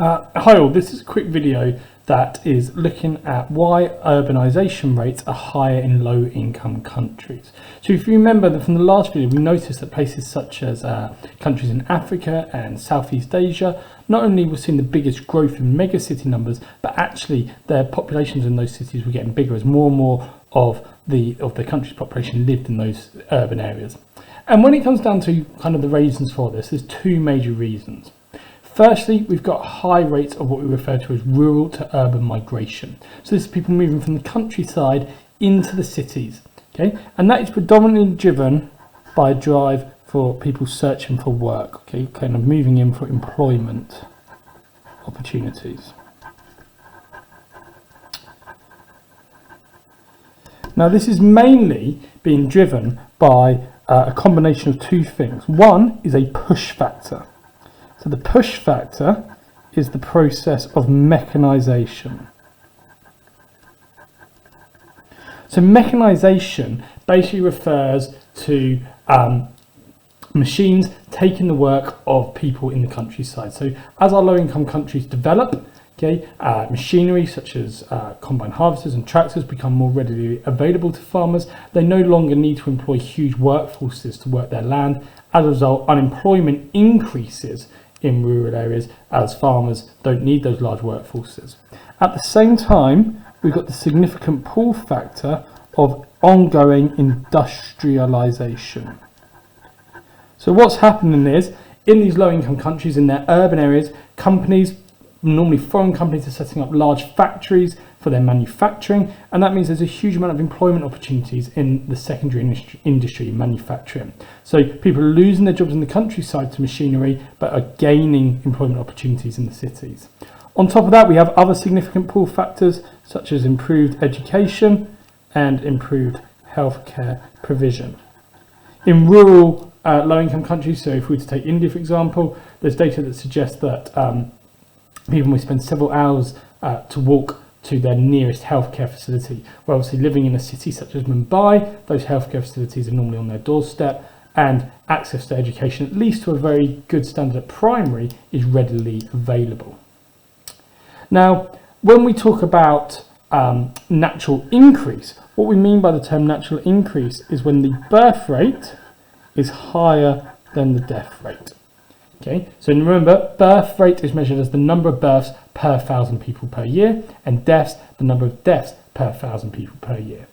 Hi all, this is a quick video that is looking at why urbanisation rates are higher in low income countries. So if you remember that from the last video, we noticed that places such as countries in Africa and Southeast Asia, not only were seeing the biggest growth in megacity numbers, but actually their populations in those cities were getting bigger as more and more of the country's population lived in those urban areas. And when it comes down to kind of the reasons for this, there's two major reasons. Firstly, we've got high rates of what we refer to as rural to urban migration. So this is people moving from the countryside into the cities, okay? And that is predominantly driven by a drive for people searching for work, okay? Kind of moving in for employment opportunities. Now this is mainly being driven by a combination of two things. One is a push factor. So the push factor is the process of mechanisation. So mechanisation basically refers to machines taking the work of people in the countryside. So as our low-income countries develop, okay, machinery such as combine harvesters and tractors become more readily available to farmers. They no longer need to employ huge workforces to work their land. As a result, unemployment increases in rural areas as farmers don't need those large workforces. At the same time, we've got the significant pull factor of ongoing industrialisation. So what's happening is, in these low-income countries, in their urban areas, companies, normally foreign companies, are setting up large factories for their manufacturing, and that means there's a huge amount of employment opportunities in the secondary industry, manufacturing. So people are losing their jobs in the countryside to machinery, but are gaining employment opportunities in the cities. On top of that, we have other significant pull factors, such as improved education and improved healthcare provision. In rural, low-income countries, so if we were to take India, for example, there's data that suggests that people may spend several hours to walk to their nearest healthcare facility. Where obviously living in a city such as Mumbai, those healthcare facilities are normally on their doorstep, and access to education, at least to a very good standard at primary, is readily available. Now, when we talk about natural increase, what we mean by the term natural increase is when the birth rate is higher than the death rate. Okay, so remember, birth rate is measured as the number of births per 1,000 people per year, and deaths, the number of deaths per 1,000 people per year.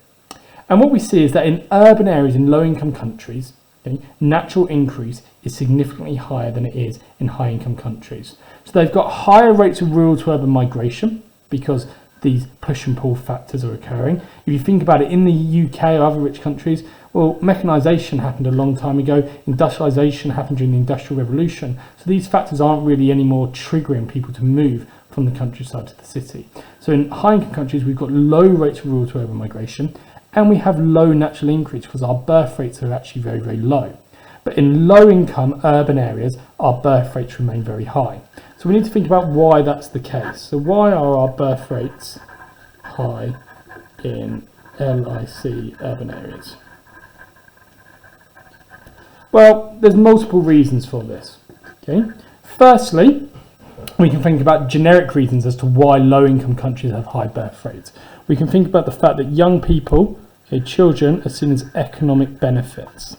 And what we see is that in urban areas in low-income countries, okay, natural increase is significantly higher than it is in high-income countries. So they've got higher rates of rural to urban migration because these push and pull factors are occurring. If you think about it, in the UK or other rich countries, well, mechanisation happened a long time ago, industrialisation happened during the Industrial Revolution, so these factors aren't really anymore triggering people to move from the countryside to the city. So in high-income countries, we've got low rates of rural to urban migration, and we have low natural increase because our birth rates are actually very, very low. But in low-income urban areas, our birth rates remain very high. So we need to think about why that's the case. So why are our birth rates high in LIC urban areas? Well, there's multiple reasons for this. Okay. Firstly, we can think about generic reasons as to why low-income countries have high birth rates. We can think about the fact that young people, okay, children, are seen as economic benefits.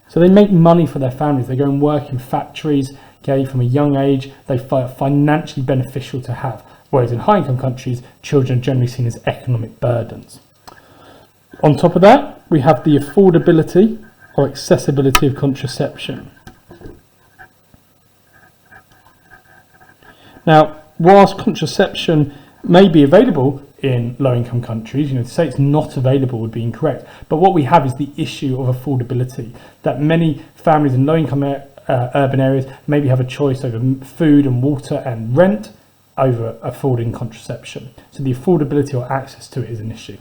So they make money for their families. They go and work in factories, okay, from a young age. They find it financially beneficial to have. Whereas in high-income countries, children are generally seen as economic burdens. On top of that, we have the affordability or accessibility of contraception. Now, whilst contraception may be available in low-income countries, to say it's not available would be incorrect. But what we have is the issue of affordability, that many families in low-income urban areas maybe have a choice over food and water and rent over affording contraception. So the affordability or access to it is an issue.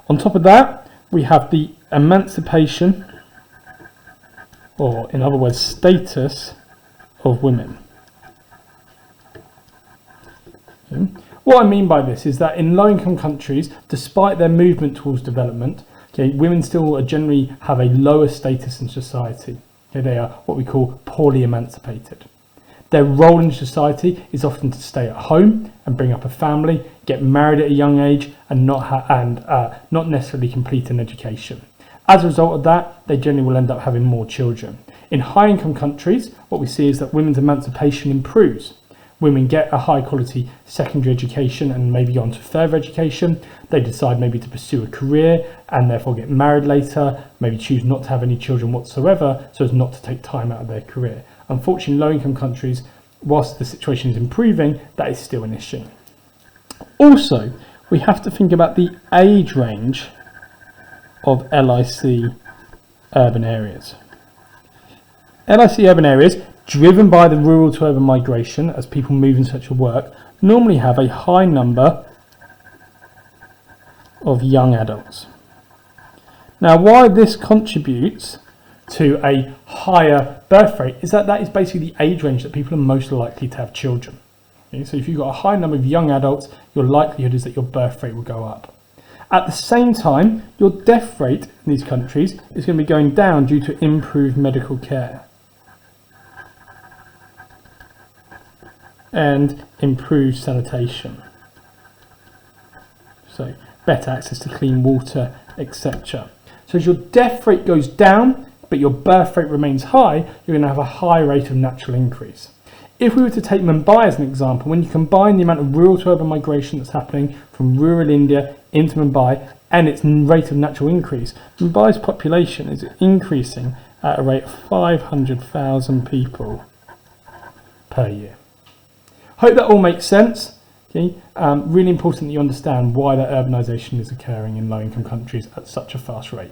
On top of that, we have the emancipation, or in other words, status of women. Okay. What I mean by this is that in low-income countries, despite their movement towards development, okay, women still generally have a lower status in society. Okay, they are what we call poorly emancipated. Their role in society is often to stay at home and bring up a family, get married at a young age, and not necessarily complete an education. As a result of that, they generally will end up having more children. In high-income countries, what we see is that women's emancipation improves. Women get a high-quality secondary education and maybe go on to further education. They decide maybe to pursue a career and therefore get married later, maybe choose not to have any children whatsoever so as not to take time out of their career. Unfortunately, low-income countries, whilst the situation is improving, that is still an issue. Also, we have to think about the age range of LIC urban areas. LIC urban areas, driven by the rural to urban migration as people move in search of work, normally have a high number of young adults. Now, why this contributes to a higher birth rate is that is basically the age range that people are most likely to have children. Okay, so if you've got a high number of young adults, your likelihood is that your birth rate will go up. At the same time, your death rate in these countries is going to be going down due to improved medical care and improved sanitation. So better access to clean water, etc. So as your death rate goes down, but your birth rate remains high, you're going to have a high rate of natural increase. If we were to take Mumbai as an example, when you combine the amount of rural to urban migration that's happening from rural India into Mumbai and its rate of natural increase, Mumbai's population is increasing at a rate of 500,000 people per year. Hope that all makes sense. Okay? Really important that you understand why that urbanisation is occurring in low-income countries at such a fast rate.